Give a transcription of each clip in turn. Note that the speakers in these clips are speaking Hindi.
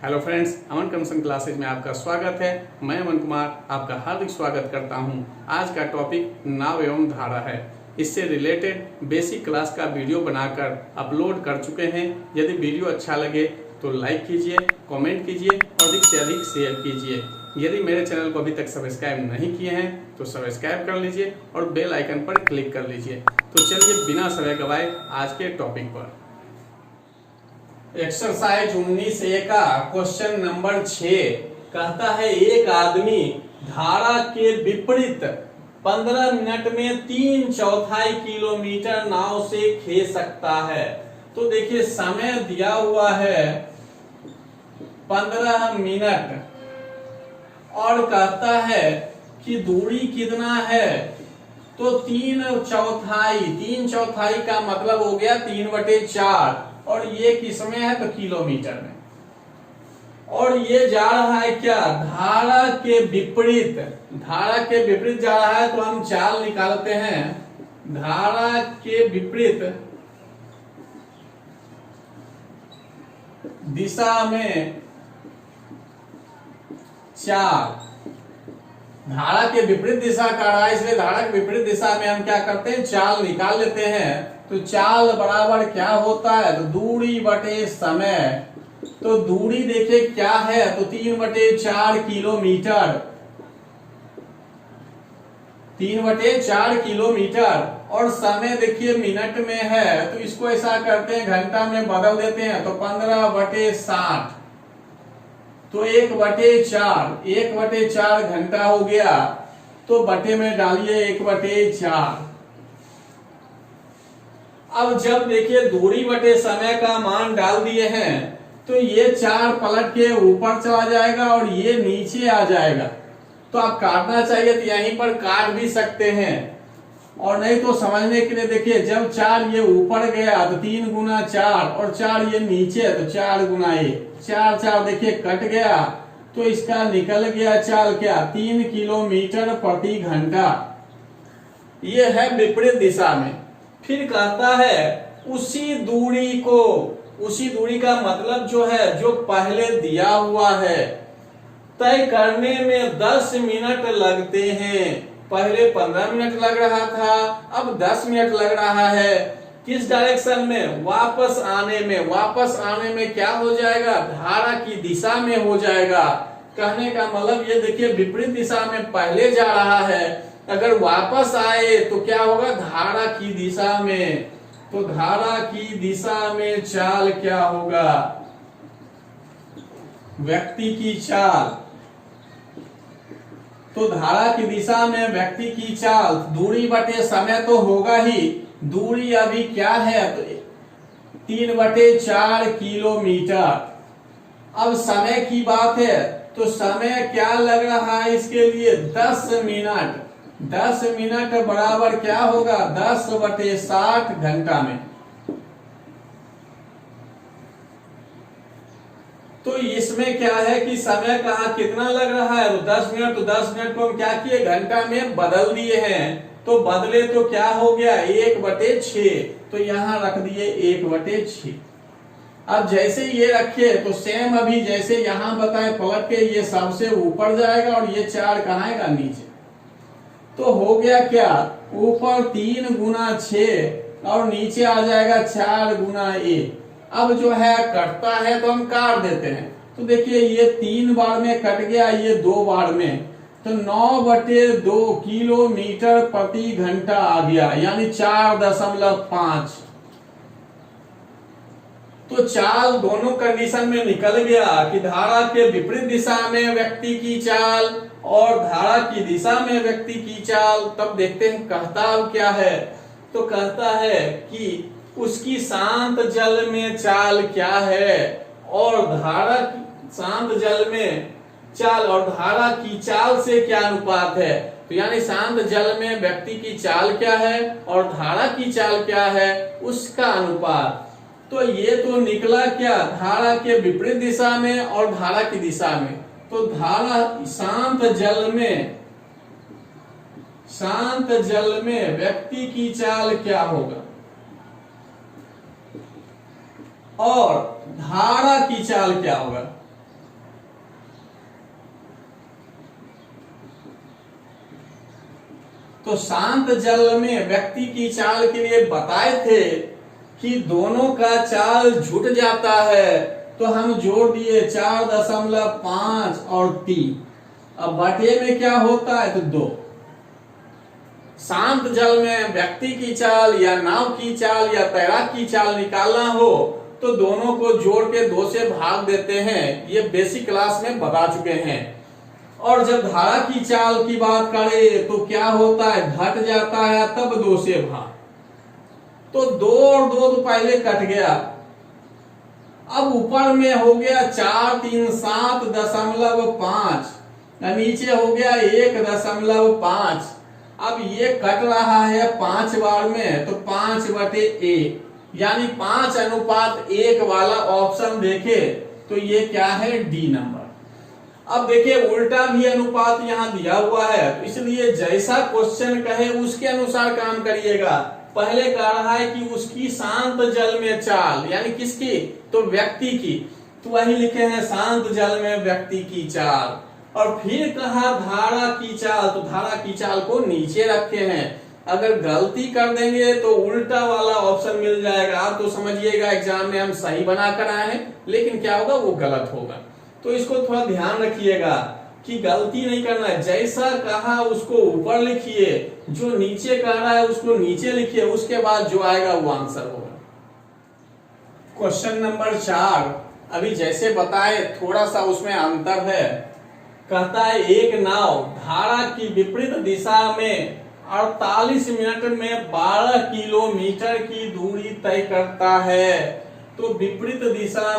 हेलो फ्रेंड्स, अमन कमिशन क्लासेज में आपका स्वागत है। मैं अमन कुमार आपका हार्दिक स्वागत करता हूं। आज का टॉपिक नाव एवं धारा है। इससे रिलेटेड बेसिक क्लास का वीडियो बनाकर अपलोड कर चुके हैं। यदि वीडियो अच्छा लगे तो लाइक कीजिए, कमेंट कीजिए और अधिक से अधिक शेयर कीजिए। यदि मेरे चैनल को अभी तक सब्सक्राइब नहीं किए हैं तो सब्सक्राइब कर लीजिए और बेल आइकन पर क्लिक कर लीजिए। तो चलिए बिना समय गवाए आज के टॉपिक पर। एक्सरसाइज 19A का क्वेश्चन नंबर 6 कहता है एक आदमी धारा के विपरीत 15 मिनट में 3/4 किलोमीटर नाव से खींच सकता है। तो देखिए समय दिया हुआ है 15 मिनट और कहता है कि दूरी कितना है, तो 3/4 का मतलब हो गया 3/4 और ये किसमें है तो किलोमीटर में। और ये जा रहा है क्या, धारा के विपरीत। धारा के विपरीत जा रहा है तो हम चाल निकालते हैं। धारा के विपरीत दिशा में चाल। धारा के विपरीत दिशा का रहा है, इसलिए धारा के विपरीत दिशा में हम क्या करते हैं, चाल निकाल लेते हैं। तो चाल बराबर क्या होता है, तो दूरी बटे समय। तो दूरी देखिए क्या है, तो 3/4 किलोमीटर। 3/4 किलोमीटर और समय देखिए मिनट में है, तो इसको ऐसा करते हैं घंटा में बदल देते हैं, तो 15/60। तो 1/4 घंटा हो गया। तो बटे में डालिए 1/4। अब जब देखिए दूरी बटे समय का मान डाल दिए हैं तो ये 4 पलट के ऊपर चला जाएगा और ये नीचे आ जाएगा। तो आप काटना चाहिए तो यहीं पर काट भी सकते हैं, और नहीं तो समझने के लिए देखिए जब 4 ये ऊपर गया तो 3 × 4 और 4 ये नीचे तो 4 × 1, 4 देखिए कट गया। तो इसका निकल गया चाल क्या, 3 किलोमीटर प्रति घंटा। ये है विपरीत दिशा में। फिर कहता है उसी दूरी का मतलब जो है, जो पहले दिया हुआ है, तय करने में 10 मिनट लगते हैं। पहले 15 मिनट लग रहा था, अब 10 मिनट लग रहा है। किस डायरेक्शन में, वापस आने में। वापस आने में क्या हो जाएगा, धारा की दिशा में हो जाएगा। कहने का मतलब ये देखिए विपरीत दिशा में पहले जा रहा है, अगर वापस आए तो क्या होगा, धारा की दिशा में। तो धारा की दिशा में चाल क्या होगा, व्यक्ति की चाल। तो धारा की दिशा में व्यक्ति की चाल, दूरी बटे समय तो होगा ही। दूरी अभी क्या है, तो 3/4 किलोमीटर। अब समय की बात है, तो समय क्या लग रहा है इसके लिए, 10 मिनट। 10 मिनट बराबर क्या होगा, 10/60 घंटा में। तो इसमें क्या है कि समय कहाँ कितना लग रहा है, तो 10 मिनट। तो 10 मिनट को हम क्या किए, घंटा में बदल दिए हैं। तो बदले तो क्या हो गया, 1/6। तो यहां रख दिए 1/6। अब जैसे ये रखे तो सेम अभी जैसे यहां बताए पलट के ये सबसे ऊपर जाएगा और ये 4 कहाँ आएगा, नीचे। तो हो गया क्या, ऊपर 3 × 6 और नीचे आ जाएगा 4 × 1। अब जो है कटता है तो हम काट देते हैं। तो देखिए ये 3 बार में कट गया, ये 2 बार में, तो 9/2 किलोमीटर प्रति घंटा आ गया, यानी 4.5। तो चाल दोनों कंडीशन में निकल गया कि धारा के विपरीत दिशा में व्यक्ति की चाल और धारा की दिशा में व्यक्ति की चाल। तब देखते हैं कहता अब क्या है, तो कहता है कि उसकी शांत जल में चाल क्या है और धारा की शांत जल में चाल और धारा की चाल से क्या अनुपात है। तो यानी शांत जल में व्यक्ति की चाल क्या है और धारा की चाल क्या है, उसका अनुपात। तो ये तो निकला क्या, धारा के विपरीत दिशा में और धारा की दिशा में। तो धारा शांत जल में व्यक्ति की चाल क्या होगा और धारा की चाल क्या होगा। तो शांत जल में व्यक्ति की चाल के लिए बताए थे कि दोनों का चाल जुट जाता है, तो हम जोड़ दिए 4.5 और 3। अब बटे में क्या होता है, तो 2। शांत जल में व्यक्ति की चाल या नाव की चाल या तैराक की चाल निकालना हो तो दोनों को जोड़ के 2 से भाग देते हैं, ये बेसिक क्लास में बता चुके हैं। और जब धारा की चाल की बात करें तो क्या होता है, घट जाता है तब 2 से भाग। तो 2 और 2 तो पहले कट गया, अब ऊपर में हो गया 4 3 7.5, नीचे हो गया 1.5। अब ये कट रहा है 5 बार में, तो 5/1 यानी 5:1 वाला ऑप्शन देखे तो ये क्या है, डी नंबर। अब देखिए उल्टा भी अनुपात यहाँ दिया हुआ है, तो इसलिए जैसा क्वेश्चन कहे उसके अनुसार काम करिएगा। पहले कह रहा है कि उसकी शांत जल में चाल, यानी किसकी, तो व्यक्ति की, तो वही लिखे हैं शांत जल में व्यक्ति की चाल। और फिर कहा धारा की चाल, तो धारा की चाल को नीचे रखे हैं। अगर गलती कर देंगे तो उल्टा वाला ऑप्शन मिल जाएगा। आप तो समझिएगा एग्जाम में हम सही बना कर आए हैं, लेकिन क्या होगा, वो गलत होगा। तो इसको थोड़ा ध्यान रखिएगा कि गलती नहीं करना है। जैसा कहा उसको ऊपर लिखिए, जो नीचे कह रहा है उसको नीचे लिखिए, उसके बाद जो आएगा वो आंसर होगा। क्वेश्चन नंबर 4 अभी जैसे बताए थोड़ा सा उसमें अंतर है। कहता है एक नाव धारा की विपरीत दिशा में 48 मिनट में 12 किलोमीटर की दूरी तय करता है। तो विपरीत दिशा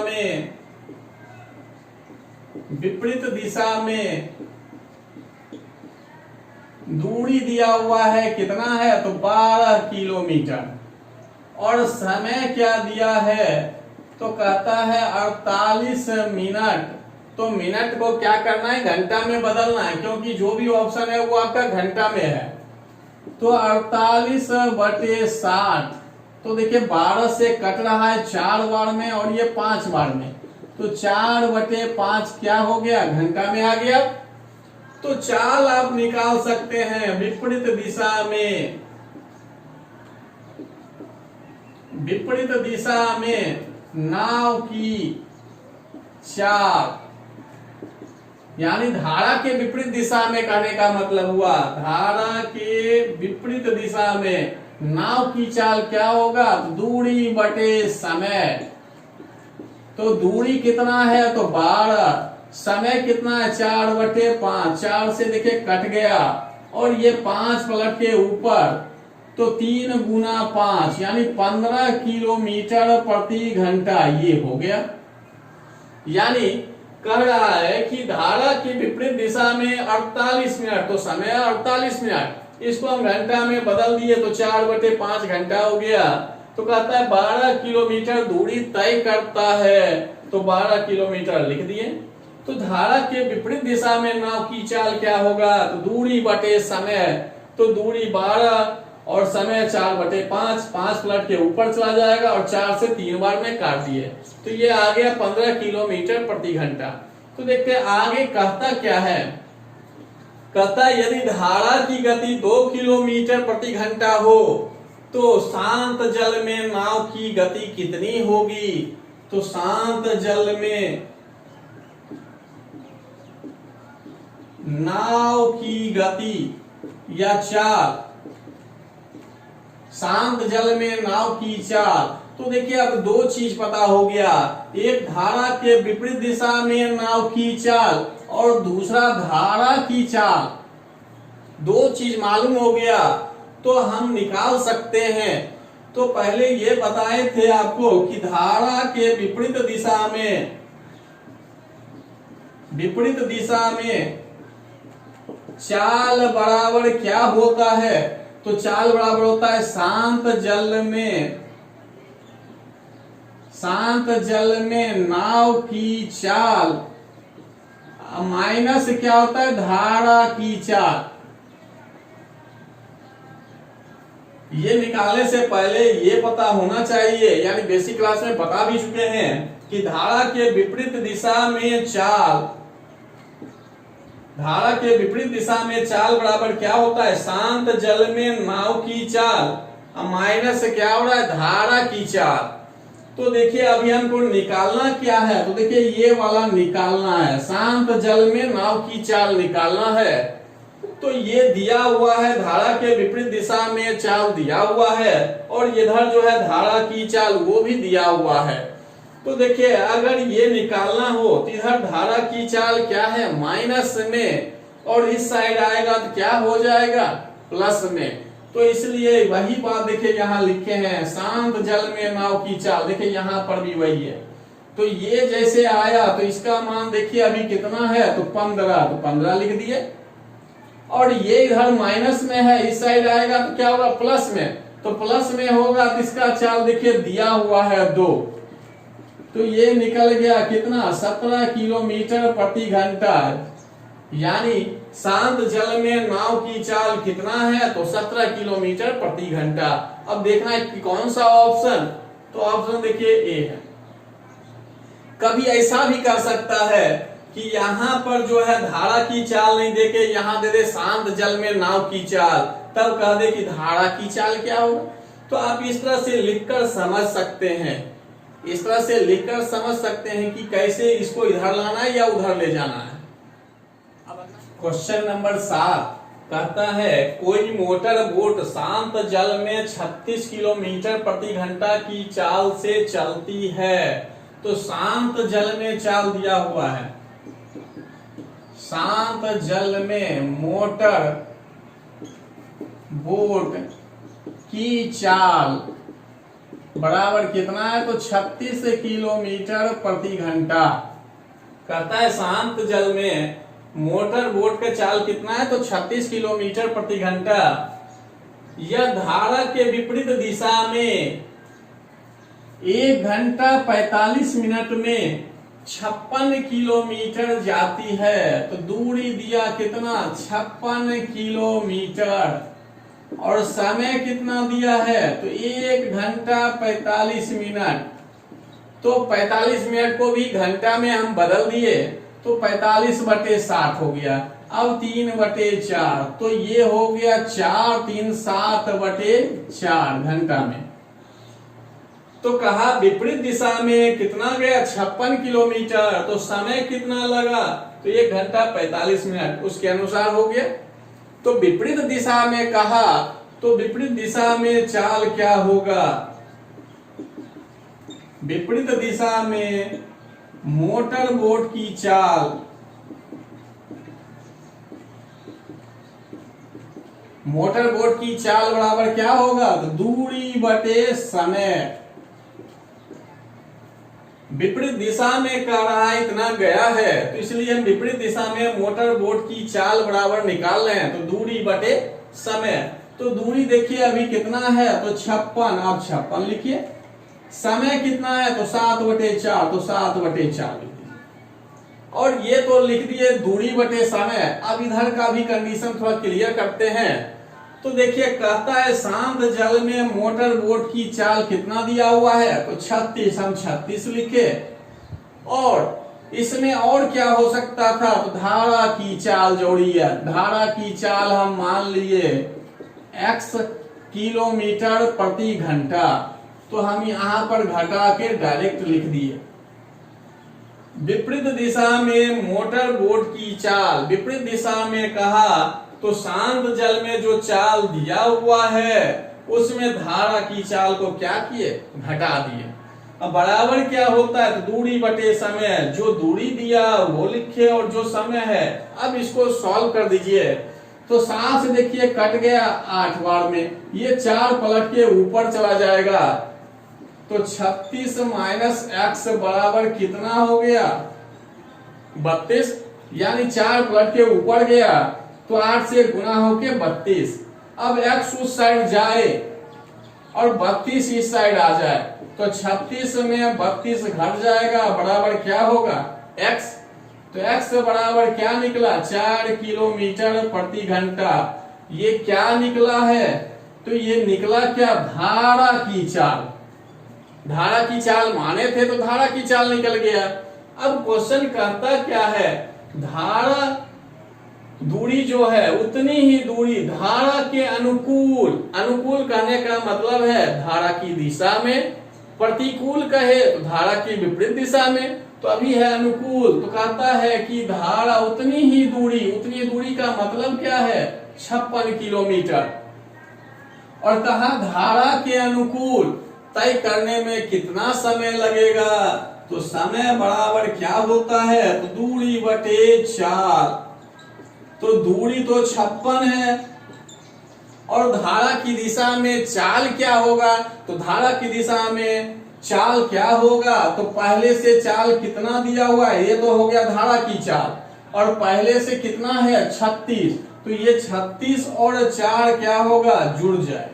में दूरी दिया हुआ है, कितना है, तो 12 किलोमीटर। और समय क्या दिया है, तो कहता है 48 मिनट। तो मिनट को क्या करना है, घंटा में बदलना है, क्योंकि जो भी ऑप्शन है वो आपका घंटा में है। तो 48/60, तो देखिए 12 से कट रहा है 4 बार में और ये 5 बार में, तो 4/5 क्या हो गया, घंटा में आ गया। तो चाल आप निकाल सकते हैं विपरीत दिशा में नाव की चाल, यानी धारा के विपरीत दिशा में कहने का मतलब हुआ, धारा के विपरीत दिशा में नाव की चाल क्या होगा, दूरी बटे समय। तो दूरी कितना है, तो 12, समय कितना है, 4/5, 4 से देखिए कट गया और ये 5 पलट के ऊपर, तो 3 गुना 5 यानी 15 किलोमीटर प्रति घंटा ये हो गया। यानी कह रहा है कि धारा की विपरीत दिशा में 48 मिनट, तो समय 48 मिनट, इसको हम घंटा में बदल दिए तो 4/5 घंटा हो गया। तो कहता है 12 किलोमीटर दूरी तय करता है, तो 12 किलोमीटर लिख दिए। तो धारा के विपरीत दिशा में नाव की चाल क्या होगा, तो दूरी बटे समय, तो दूरी 12 और समय 4/5, 5 पलट के ऊपर चला जाएगा और 4 से 3 बार में काट दिए, तो ये आ गया 15 किलोमीटर प्रति घंटा। तो देखते हैं आगे कहता क्या है। कहता है यदि धारा की गति 2 किलोमीटर प्रति घंटा हो तो शांत जल में नाव की गति कितनी होगी। तो शांत जल में नाव की गति या चाल, शांत जल में नाव की चाल, तो देखिए अब 2 चीज पता हो गया, एक धारा के विपरीत दिशा में नाव की चाल और दूसरा धारा की चाल, 2 चीज मालूम हो गया तो हम निकाल सकते हैं। तो पहले ये बताए थे आपको कि धारा के विपरीत दिशा में चाल बराबर क्या होता है, तो चाल बराबर होता है शांत जल में नाव की चाल माइनस क्या होता है, धारा की चाल। ये निकालने से पहले ये पता होना चाहिए, यानी बेसिक क्लास में बता भी चुके हैं कि धारा के विपरीत दिशा में चाल, धारा के विपरीत दिशा में चाल बराबर क्या होता है, शांत जल में नाव की चाल माइनस क्या हो रहा है, धारा की चाल। तो देखिए अभी हमको निकालना क्या है, तो देखिए ये वाला निकालना है, शांत जल में नाव की चाल निकालना है। तो ये दिया हुआ है, धारा के विपरीत दिशा में चाल दिया हुआ है, और इधर जो है धारा की चाल वो भी दिया हुआ है। तो देखिए अगर ये निकालना हो तो इधर धारा की चाल क्या है, माइनस में, और इस साइड आएगा तो क्या हो जाएगा, प्लस में। तो इसलिए वही बात देखिए यहाँ लिखे हैं, शांत जल में नाव की चाल, देखिए यहाँ पर भी वही है। तो ये जैसे आया तो इसका मान देखिए अभी कितना है, तो 15, तो 15 लिख दिए। और ये इधर माइनस में है, इस साइड आएगा तो क्या होगा, प्लस में। तो प्लस में होगा तो इसका चाल देखिए दिया हुआ है 2, तो ये निकल गया कितना, 17 किलोमीटर प्रति घंटा। यानी शांत जल में नाव की चाल कितना है, तो 17 किलोमीटर प्रति घंटा। अब देखना है कि कौन सा ऑप्शन, तो ऑप्शन देखिए ए है। कभी ऐसा भी कर सकता है कि यहाँ पर जो है धारा की चाल नहीं देके यहाँ दे दे शांत जल में नाव की चाल, तब कह दे कि धारा की चाल क्या होगा। तो आप इस तरह से लिखकर समझ सकते हैं, इस तरह से लिखकर समझ सकते हैं कि कैसे इसको इधर लाना है या उधर ले जाना है। क्वेश्चन नंबर 7 कहता है कोई मोटर बोट शांत जल में 36 किलोमीटर प्रति घंटा की चाल से चलती है। तो शांत जल में चाल दिया हुआ है, शांत जल में मोटर बोट की चाल बराबर कितना है, तो 36 किलोमीटर प्रति घंटा। कहता है शांत जल में मोटर बोट का चाल कितना है, तो 36 किलोमीटर प्रति घंटा। यह धारा के विपरीत दिशा में 1 घंटा 45 मिनट में 56 किलोमीटर जाती है। तो दूरी दिया कितना, 56 किलोमीटर, और समय कितना दिया है, तो 1 घंटा 45 मिनट। तो 45 मिनट को भी घंटा में हम बदल दिए, तो 45/60 हो गया। अब 3/4, तो ये हो गया 4 3 7/4 घंटा में। तो कहा विपरीत दिशा में कितना गया, 56 किलोमीटर, तो समय कितना लगा, तो 1 घंटा 45 मिनट, उसके अनुसार हो गया। तो विपरीत दिशा में कहा, तो विपरीत दिशा में चाल क्या होगा, विपरीत दिशा में मोटर बोट की चाल, मोटर बोट की चाल बराबर क्या होगा, तो दूरी बटे समय। विपरीत दिशा में कह रहा है इतना गया है, तो इसलिए हम विपरीत दिशा में मोटर बोट की चाल बराबर निकाल रहे हैं, तो दूरी बटे समय। तो दूरी देखिए अभी कितना है, तो 56, आप 56 लिखिए। समय कितना है, तो 7/4, तो 7/4 लिखिए। और ये तो लिख दिए दूरी बटे समय। अब इधर का भी कंडीशन थोड़ा क्लियर करते हैं। तो देखिए कहता है शांत जल में मोटर बोट की चाल कितना दिया हुआ है, तो 36, हम 36 लिखे। और इसमें और क्या हो सकता था, तो धारा की चाल जोड़ी है। धारा की चाल हम मान लिए x किलोमीटर प्रति घंटा, तो हम यहाँ पर घटा के डायरेक्ट लिख दिए। विपरीत दिशा में मोटर बोट की चाल, विपरीत दिशा में कहा तो शांत जल में जो चाल दिया हुआ है उसमें धारा की चाल को क्या किए, घटा दिए। अब बराबर क्या होता है, तो दूरी बटे समय। जो दूरी दिया वो लिखे और जो समय है। अब इसको सॉल्व कर दीजिए, तो 7 से देखिए कट गया 8 बार में, ये 4 पलट के ऊपर चला जाएगा। तो 36 माइनस x बराबर कितना हो गया, 32, यानी 4 पलट के ऊपर गया, तो 8 से गुना होके 32। अब x उस साइड जाए और 32 इस साइड आ जाए, तो 36 में 32 घट जाएगा, बराबर क्या होगा, x। तो x बराबर क्या निकला, 4 किलोमीटर प्रति घंटा। ये क्या निकला है, तो ये निकला क्या, धारा की चाल। धारा की चाल माने थे तो धारा की चाल निकल गया। अब क्वेश्चन कहता क्या है, धारा दूरी जो है उतनी ही दूरी धारा के अनुकूल, अनुकूल कहने का मतलब है धारा की दिशा में, प्रतिकूल कहे तो धारा की विपरीत दिशा में, तो अभी है अनुकूल, तो कहता है कि धारा उतनी ही दूरी, उतनी दूरी का मतलब क्या है 56 किलोमीटर, और कहा धारा के अनुकूल तय करने में कितना समय लगेगा, तो समय बराबर क्या होता है, तो दूरी बटे 4, तो दूरी तो 56 है और धारा की दिशा में चाल क्या होगा, तो धारा की दिशा में चाल क्या होगा, तो पहले से चाल कितना दिया हुआ है, ये तो हो गया धारा की चाल, और पहले से कितना है 36, तो ये 36 और 4 क्या होगा, जुड़ जाए,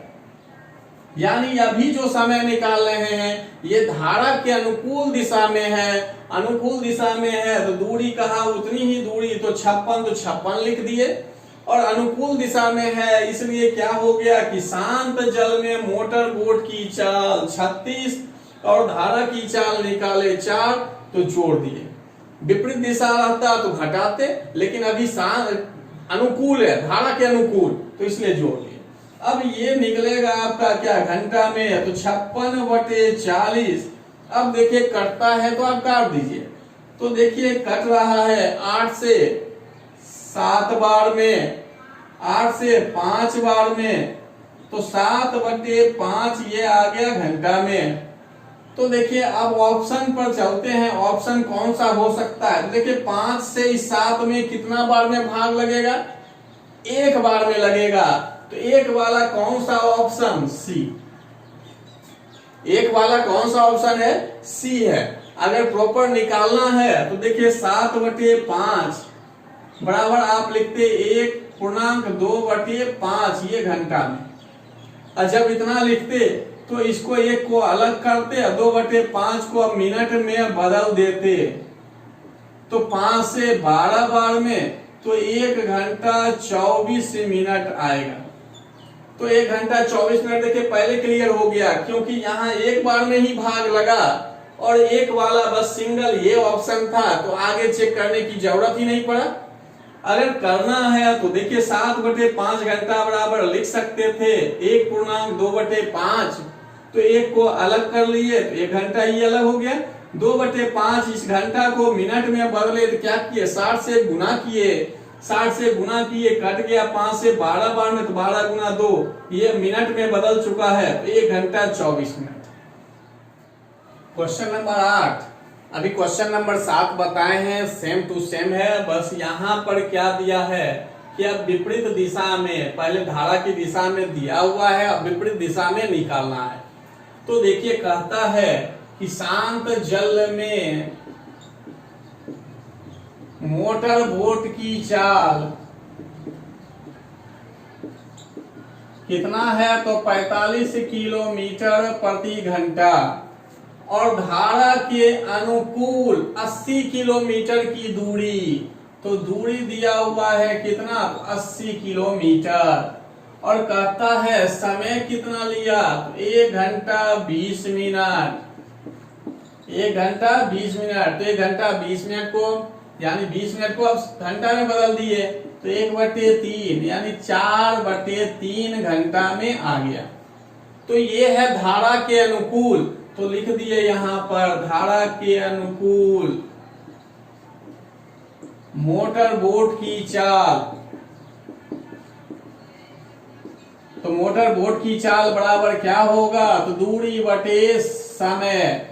यानी अभी जो समय निकाल रहे हैं ये धारा के अनुकूल दिशा में है, अनुकूल दिशा में है तो दूरी कहा उतनी ही दूरी, तो 56 तो 56 लिख दिए, और अनुकूल दिशा में है इसलिए क्या हो गया कि शांत जल में मोटर बोट की चाल 36 और धारा की चाल निकाले 4, तो जोड़ दिए, विपरीत दिशा रहता तो घटाते, लेकिन अभी अनुकूल है धारा के अनुकूल, तो इसलिए जोड़ दिए। अब ये निकलेगा आपका क्या घंटा में, तो 56 बटे 40, अब देखिए कटता है तो आप काट दीजिए, तो देखिए कट रहा है 8 से 7 बार में, 8 से 5 बार में, तो 7 बटे 5 ये आ गया घंटा में। तो देखिए अब ऑप्शन पर चलते हैं, ऑप्शन कौन सा हो सकता है, देखिए 5 से 7 में कितना बार में भाग लगेगा, 1 बार में लगेगा, तो 1 वाला कौन सा ऑप्शन, सी, 1 वाला कौन सा ऑप्शन है, सी है। अगर प्रॉपर निकालना है तो देखिए 7 बटे 5 बराबर आप लिखते 1.2/5, ये घंटा में, और जब इतना लिखते तो इसको 1 को अलग करते, 2/5 को मिनट में बदल देते, तो 5 से 12 बार में, तो 1 घंटा 24 मिनट आएगा, तो 1 घंटा 24 मिनट देखिए पहले क्लियर हो गया, क्योंकि यहाँ 1 बार में ही भाग लगा और 1 वाला बस सिंगल ये ऑप्शन था, तो आगे चेक करने की जरूरत ही नहीं पड़ा। अगर करना है तो देखिए 7 बटे 5 घंटा बराबर लिख सकते थे 1.2/5, तो 1 को अलग कर लिए तो 1 घंटा ही अलग हो गया, 2/5 इस घंटा को मिनट में बदले तो क्या किए 60 से गुना किए, 60 से गुना किए कट गया 5 से 12 बार में, तो 12 गुना 2 ये मिनट में बदल चुका है, तो 1 घंटा 24 मिनट। क्वेश्चन नंबर 8, अभी क्वेश्चन नंबर 7 बताए हैं, सेम टू सेम है, बस यहाँ पर क्या दिया है कि अब विपरीत दिशा में, पहले धारा की दिशा में दिया हुआ है, अब विपरीत दिशा में निकालना है। तो देखिए कहता है कि शांत जल में मोटर बोट की चाल कितना है, तो 45 किलोमीटर प्रति घंटा, और धारा के अनुकूल 80 किलोमीटर की दूरी, तो दूरी दिया हुआ है कितना, 80 किलोमीटर, और कहता है समय कितना लिया, तो 1 घंटा 20 मिनट, 1 घंटा 20 मिनट, तो 1 घंटा 20 मिनट को यानी 20 मिनट को अब घंटा में बदल दिए, तो 1/3 यानी 4/3 घंटा में आ गया। तो ये है धारा के अनुकूल, तो लिख दिए यहां पर धारा के अनुकूल मोटर बोट की चाल, तो मोटर बोट की चाल बराबर क्या होगा, तो दूरी बटे समय,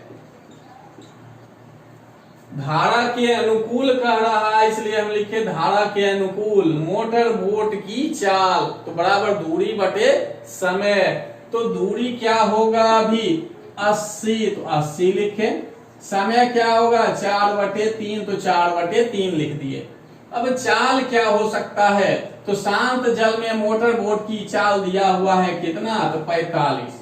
धारा के अनुकूल कह रहा है इसलिए हम लिखे धारा के अनुकूल मोटर बोट की चाल, तो बराबर दूरी बटे समय, तो दूरी क्या होगा अभी 80, तो 80 लिखे, समय क्या होगा 4/3, तो 4/3 लिख दिए। अब चाल क्या हो सकता है, तो शांत जल में मोटर बोट की चाल दिया हुआ है कितना, तो 45,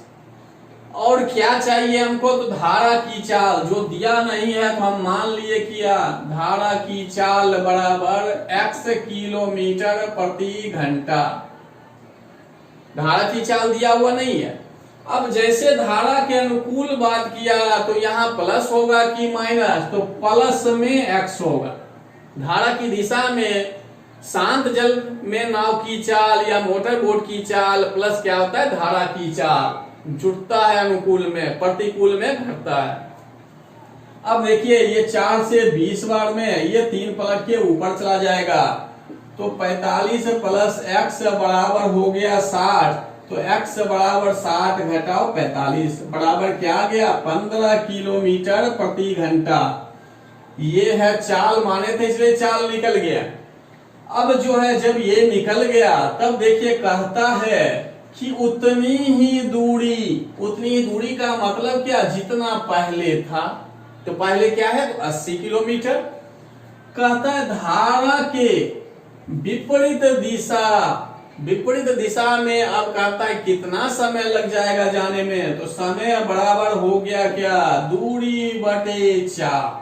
और क्या चाहिए हमको, तो धारा की चाल, जो दिया नहीं है तो हम मान लिए किया धारा की चाल बराबर x किलोमीटर प्रति घंटा, धारा की चाल दिया हुआ नहीं है। अब जैसे धारा के अनुकूल बात किया तो यहाँ प्लस होगा कि माइनस, तो प्लस में x होगा, धारा की दिशा में शांत जल में नाव की चाल या मोटर बोट की चाल प्लस क्या होता है, धारा की चाल, जुटता है अनुकूल में, प्रतिकूल में घटता है। अब देखिए ये 4 से 20 बार में ये 3 पलट के ऊपर चला जाएगा, तो 45 प्लस x बराबर हो गया 60, तो x बराबर 60 घटाओ 45 बराबर क्या आ गया, 15 किलोमीटर प्रति घंटा। ये है चाल माने थे इसलिए चाल निकल गया। अब जो है जब ये निकल गया तब देखिए कहता है कि उतनी ही दूरी का मतलब क्या, जितना पहले था, तो पहले क्या है, तो 80 किलोमीटर। कहता है धारा के विपरीत दिशा में अब कहता है कितना समय लग जाएगा जाने में, तो समय बराबर हो गया क्या, दूरी बटे चाल।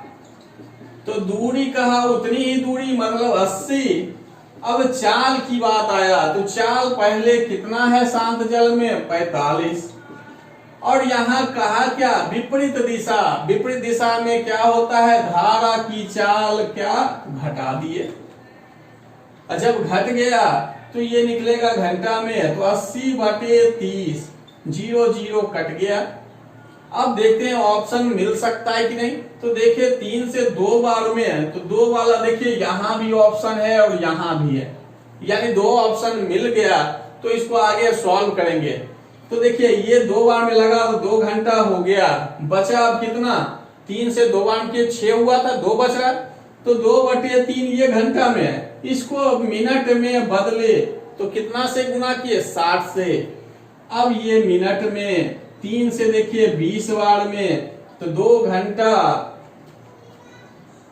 तो दूरी कहा उतनी ही दूरी मतलब 80। अब चाल की बात आया तो चाल पहले कितना है शांत जल में, 45। और यहाँ कहा क्या, विपरीत दिशा में क्या होता है, धारा की चाल क्या घटा दिए। जब घट गया तो ये निकलेगा घंटा में, तो 80 बटे 30, 0 कट गया। अब देखते हैं ऑप्शन मिल सकता है कि नहीं। तो देखिए 3 से 2 बार में है, तो 2 वाला देखिए यहाँ भी ऑप्शन है और यहाँ भी है, यानी 2 ऑप्शन मिल गया। तो इसको आगे सॉल्व करेंगे। तो देखिए ये 2 बार में लगा तो 2 घंटा हो गया, बचा अब कितना, 3 से 2 बार के 6 हुआ था, 2 बच रहा, तो 2 बटे 3 ये घंटा में है। इसको अब मिनट में बदले तो कितना से गुना किए, 60 से। अब ये मिनट में 3 से देखिए 20 बार में, तो 2 घंटा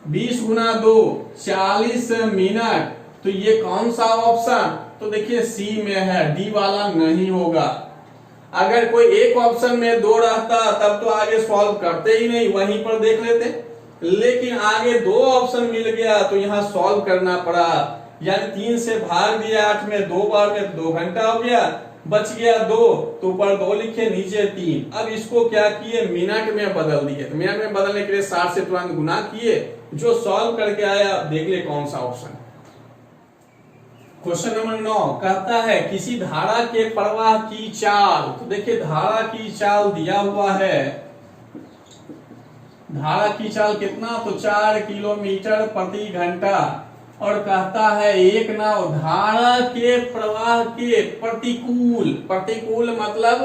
20 गुना 2 40 मिनट। तो ये कौन सा ऑप्शन, तो देखिए सी में है, डी वाला नहीं होगा। अगर कोई एक ऑप्शन में 2 रहता तब तो आगे सॉल्व करते ही नहीं, वहीं पर देख लेते, लेकिन आगे 2 ऑप्शन मिल गया तो यहाँ सॉल्व करना पड़ा। यानी 3 से भाग दिया 8 में, 2 बार में 2 घंटा हो गया, बच गया 2, तो ऊपर 2 लिखे नीचे 3। अब इसको क्या किए, मिनट में बदल दिए। तो मिनट में बदलने के लिए 60 से तुरंत गुना किए, जो सॉल्व करके आया देख ले कौन सा ऑप्शन। क्वेश्चन नंबर 9 कहता है किसी धारा के प्रवाह की चाल। तो देखिए धारा की चाल दिया हुआ है, धारा की चाल कितना, तो 4 किलोमीटर प्रति घंटा। और कहता है एक नाव धारा के प्रवाह के प्रतिकूल मतलब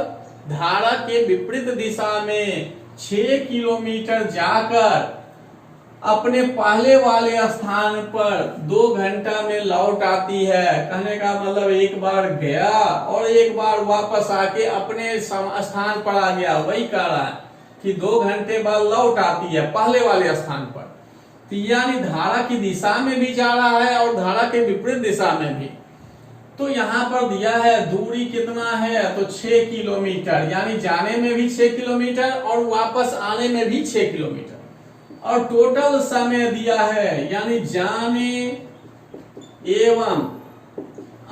धारा के विपरीत दिशा में 6 किलोमीटर जाकर अपने पहले वाले स्थान पर 2 घंटा में लौट आती है। कहने का मतलब एक बार गया और एक बार वापस आके अपने स्थान पर आ गया, वही कह रहा है कि 2 घंटे बाद लौट आती है पहले वाले स्थान पर। तो यानी धारा की दिशा में भी जा रहा है और धारा के विपरीत दिशा में भी। तो यहाँ पर दिया है दूरी कितना है, तो 6 किलोमीटर, यानी जाने में भी 6 किलोमीटर और वापस आने में भी 6 किलोमीटर। और टोटल समय दिया है, यानी जाने एवं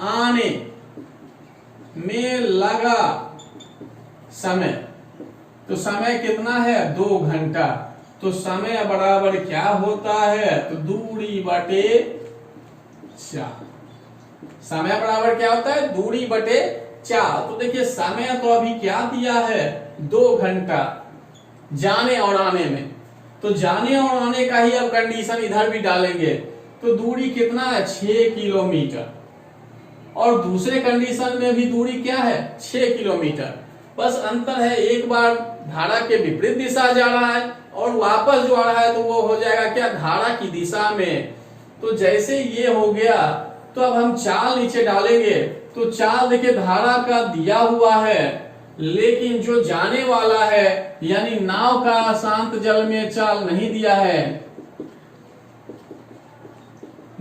आने में लगा समय, तो समय कितना है, 2 घंटा। तो समय बराबर क्या होता है, तो दूरी बटे 4। समय बराबर क्या होता है, दूरी बटे 4। तो देखिए समय तो अभी क्या दिया है, 2 घंटा जाने और आने में। तो जाने और आने का ही अब कंडीशन इधर भी डालेंगे, तो दूरी कितना है, 6 किलोमीटर। और दूसरे कंडीशन में भी दूरी क्या है, 6 किलोमीटर। बस अंतर है, एक बार धारा के विपरीत दिशा जा रहा है और वापस जो आ रहा है तो वो हो जाएगा क्या, धारा की दिशा में। तो जैसे ये हो गया तो अब हम चाल नीचे डालेंगे। तो चाल देखिए धारा का दिया हुआ है, लेकिन जो जाने वाला है यानी नाव का शांत जल में चाल नहीं दिया है।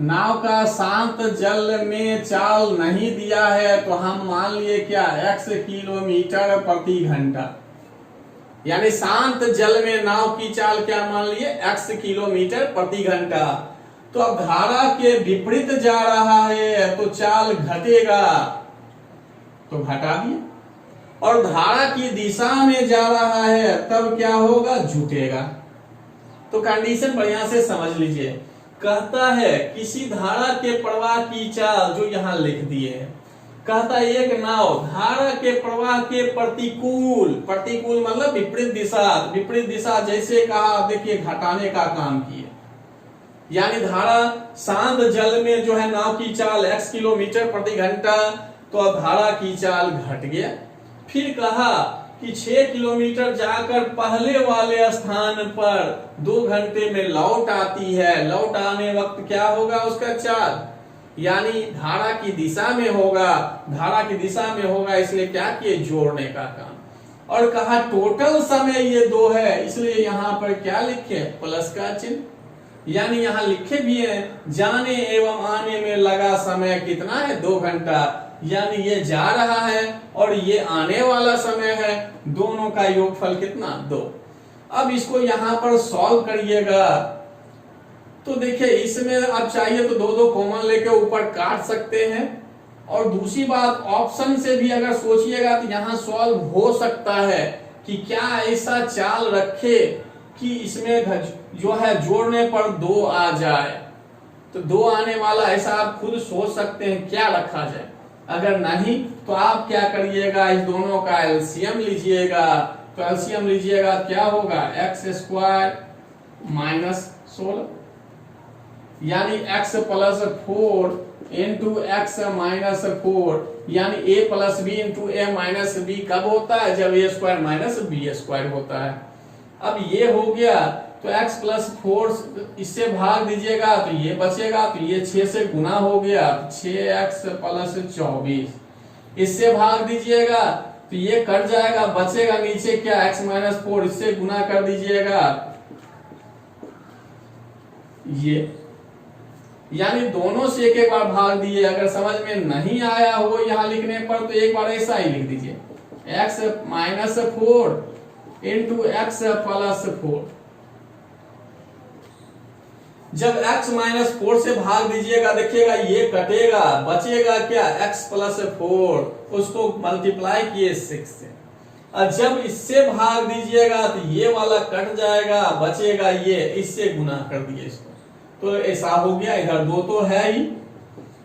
नाव का शांत जल में चाल नहीं दिया है, तो हम मान लिए क्या, x किलोमीटर प्रति घंटा। यानी शांत जल में नाव की चाल क्या मान लिए, x किलोमीटर प्रति घंटा। तो अब धारा के विपरीत जा रहा है तो चाल घटेगा, तो घटा दिए। और धारा की दिशा में जा रहा है तब क्या होगा, जुटेगा। तो कंडीशन बढ़िया से समझ लीजिए। कहता है किसी धारा के प्रवाह की चाल, जो यहाँ लिख दिए है, कहता है एक नाव धारा के प्रवाह के प्रतिकूल, प्रतिकूल मतलब विपरीत दिशा, विपरीत दिशा जैसे कहा देखिए घटाने का काम किए, यानी धारा शांत जल में जो है नाव की चाल x किलोमीटर प्रति घंटा, तो अब धारा की चाल घट गया। फिर कहा कि 6 किलोमीटर जाकर पहले वाले स्थान पर 2 घंटे में लौट आती है, लौट आने वक्त क्या होगा उसका चाल, यानी धारा की दिशा में होगा, धारा की दिशा में होगा, इसलिए क्या किए जोड़ने का काम। और कहा टोटल समय ये 2 है, इसलिए यहाँ पर क्या लिखे प्लस का चिन्ह, यानी यहाँ लिखे भी है जाने एवं आने में लगा समय कितना है 2 घंटा, यानी ये जा रहा है और ये आने वाला समय है, दोनों का योगफल कितना 2। अब इसको यहाँ पर सॉल्व करिएगा तो देखिए इसमें अब चाहिए तो 2 कॉमन लेके ऊपर काट सकते हैं, और दूसरी बात ऑप्शन से भी अगर सोचिएगा तो यहाँ सॉल्व हो सकता है कि क्या ऐसा चाल रखे कि इसमें जो है जोड़ने पर 2 आ जाए, तो 2 आने वाला ऐसा आप खुद सोच सकते हैं क्या रखा जाए। अगर नहीं तो आप क्या करिएगा, इस दोनों का एलसीएम लीजिएगा, तो एलसीएम लीजिएगा क्या होगा x² माइनस 16, यानी x plus 4 into x minus 4, यानी a plus b into a minus b कब होता है, जब a² माइनस b² होता है। अब ये हो गया तो x प्लस 4 इससे भाग दीजिएगा तो ये बचेगा, तो ये 6 से गुना हो गया, 6x प्लस 24, इससे भाग दीजिएगा तो ये कट जाएगा, बचेगा नीचे क्या x माइनस 4, इससे गुना कर दीजिएगा ये, यानी दोनों से एक बार भाग दिए। अगर समझ में नहीं आया हो यहाँ लिखने पर तो एक बार ऐसा ही लिख दीजिए x minus 4 into x plus 4, जब x माइनस 4 से भाग दीजिएगा देखिएगा ये कटेगा, बचेगा क्या x प्लस 4, उसको मल्टीप्लाई किए 6 से, और जब इससे भाग दीजिएगा तो ये वाला कट जाएगा, बचेगा ये, इससे गुना कर दिए इसको, तो ऐसा हो गया। इधर 2 तो है ही।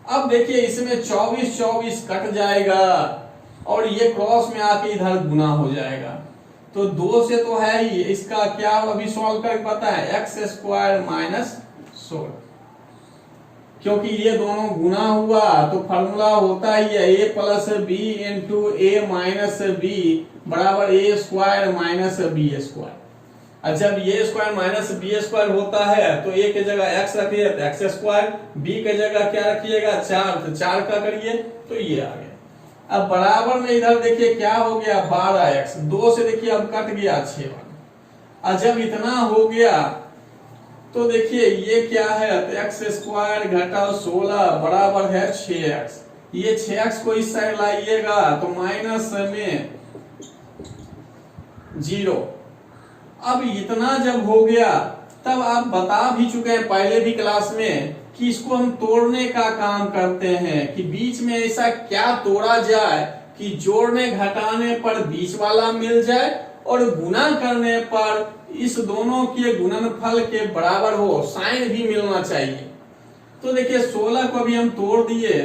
अब देखिए इसमें 24 कट जाएगा और ये क्रॉस में आके इधर गुना हो जाएगा, तो 2 से तो है ही, इसका क्या अभी सॉल्व करके पता है x² माइनस 16, क्योंकि ये दोनों गुना हुआ तो फॉर्मूला होता ही है a plus b into a minus b बराबर a² माइनस b²। और जब a² माइनस b² होता है तो a के जगह x रखिए तो x², b के जगह क्या रखिएगा 4, तो 4 का करिए तो ये आ गया। अब बराबर में इधर देखिए क्या हो गया 12x, 2 से देखिए अब कट गया 6, और जब इतना हो गया तो देखिए ये क्या है तो x² घटा 16 बराबर है 6x, ये 6x को इस साइड लाइएगा तो माइनस में 0। अब इतना जब हो गया तब आप बता भी चुके हैं पहले भी क्लास में कि इसको हम तोड़ने का काम करते हैं, कि बीच में ऐसा क्या तोड़ा जाए कि जोड़ने घटाने पर बीच वाला मिल जाए और गुना करने पर इस दोनों के गुणनफल के बराबर हो, साइन भी मिलना चाहिए। तो देखिए 16 को भी हम तोड़ दिए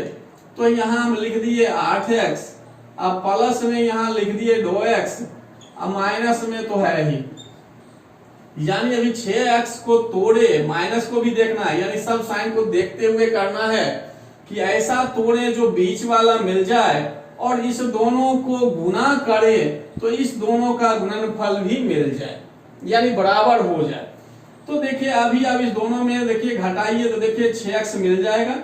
तो यहाँ हम लिख दिए 8x, अब प्लस में यहाँ लिख दिए 2x, अब माइनस में तो है ही, यानी अभी 6x को तोड़े, माइनस को भी देखना है, यानी सब साइन को देखते हुए करना है कि ऐसा तोड़े जो बीच वाला मिल जाए और इस दोनों को गुना करे तो इस दोनों का गुणनफल भी मिल जाए, यानी बराबर हो जाए। तो देखिए अभी अब इस दोनों में देखिए घटाइए तो देखिए 6x मिल जाएगा,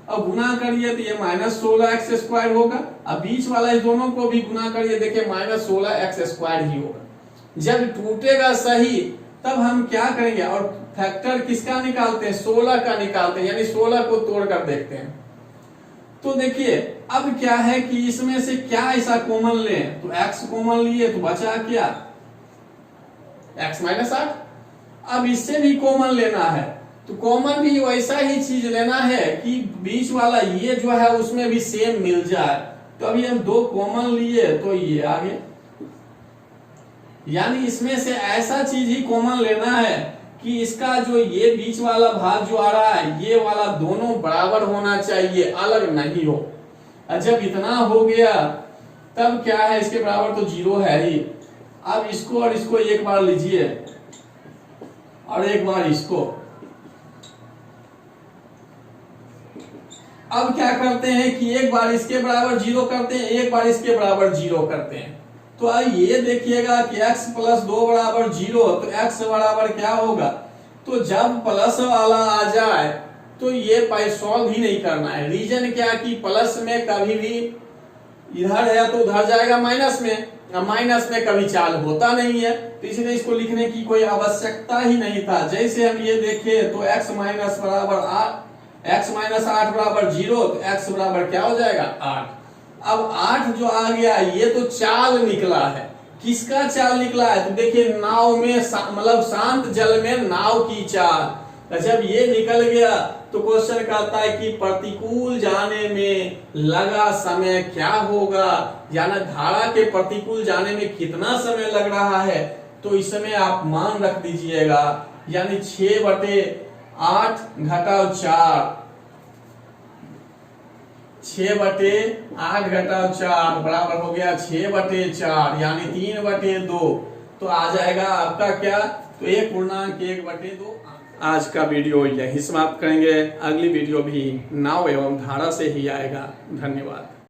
अब गुना करिए तो ये माइनस 16x² होगा, अब बीच वाला इस दोनों को भी गुना करिए देखिए माइनस 16x² ही होगा। जब टूटेगा सही तब हम क्या करेंगे, और फैक्टर किसका निकालते हैं 16 का निकालते हैं, यानी 16 को तोड़ कर देखते हैं। तो देखिए अब क्या है कि इसमें से क्या ऐसा कॉमन लें, तो x कॉमन लिए तो बचा क्या x माइनस 8, अब इससे भी कॉमन लेना है तो कॉमन भी वैसा ही चीज लेना है कि बीच वाला ये जो है उसमें भी सेम मिल जाए। तो अभी हम 2 कॉमन लिए तो ये आ गए, यानी इसमें से ऐसा चीज ही कॉमन लेना है कि इसका जो ये बीच वाला भाग जो आ रहा है ये वाला दोनों बराबर होना चाहिए, अलग नहीं हो। और जब इतना हो गया तब क्या है, इसके बराबर तो 0 है ही। अब इसको और इसको एक बार लीजिए और एक बार इसको। अब क्या करते हैं कि एक बार इसके बराबर 0 करते हैं, एक बार इसके बराबर 0 करते हैं। तो अब ये देखिएगा कि x प्लस 2 बराबर 0, तो x बराबर क्या होगा, तो जब प्लस वाला आ जाए तो ये पाई सॉल्व ही नहीं करना है। रीजन क्या कि प्लस में कभी भी इधर है तो उधर जाएगा माइनस में, माइनस में कभी चाल होता नहीं है, तो इसलिए इसको लिखने की कोई आवश्यकता ही नहीं था। जैसे हम ये देखें तो x माइनस बराबर 8 बराबर 0, तो x बराबर क्या हो जाएगा 8। अब 8 जो आ गया ये तो चाल निकला है। किसका चाल निकला है, तो देखिए नाव में मतलब शांत जल में नाव की चाल। जब ये निकल गया तो क्वेश्चन कहता है कि प्रतिकूल जाने में लगा समय क्या होगा, यानी धारा के प्रतिकूल जाने में कितना समय लग रहा है। तो इस समय आप मान रख दीजिएगा, यानी 6/8 घटाव 4, 6/8 घटाव 4 बराबर हो गया 6/4, यानी 3/2। तो आ जाएगा आपका क्या, तो 1.1/2। आज का वीडियो यही समाप्त करेंगे। अगली वीडियो भी नाव एवं धारा से ही आएगा। धन्यवाद।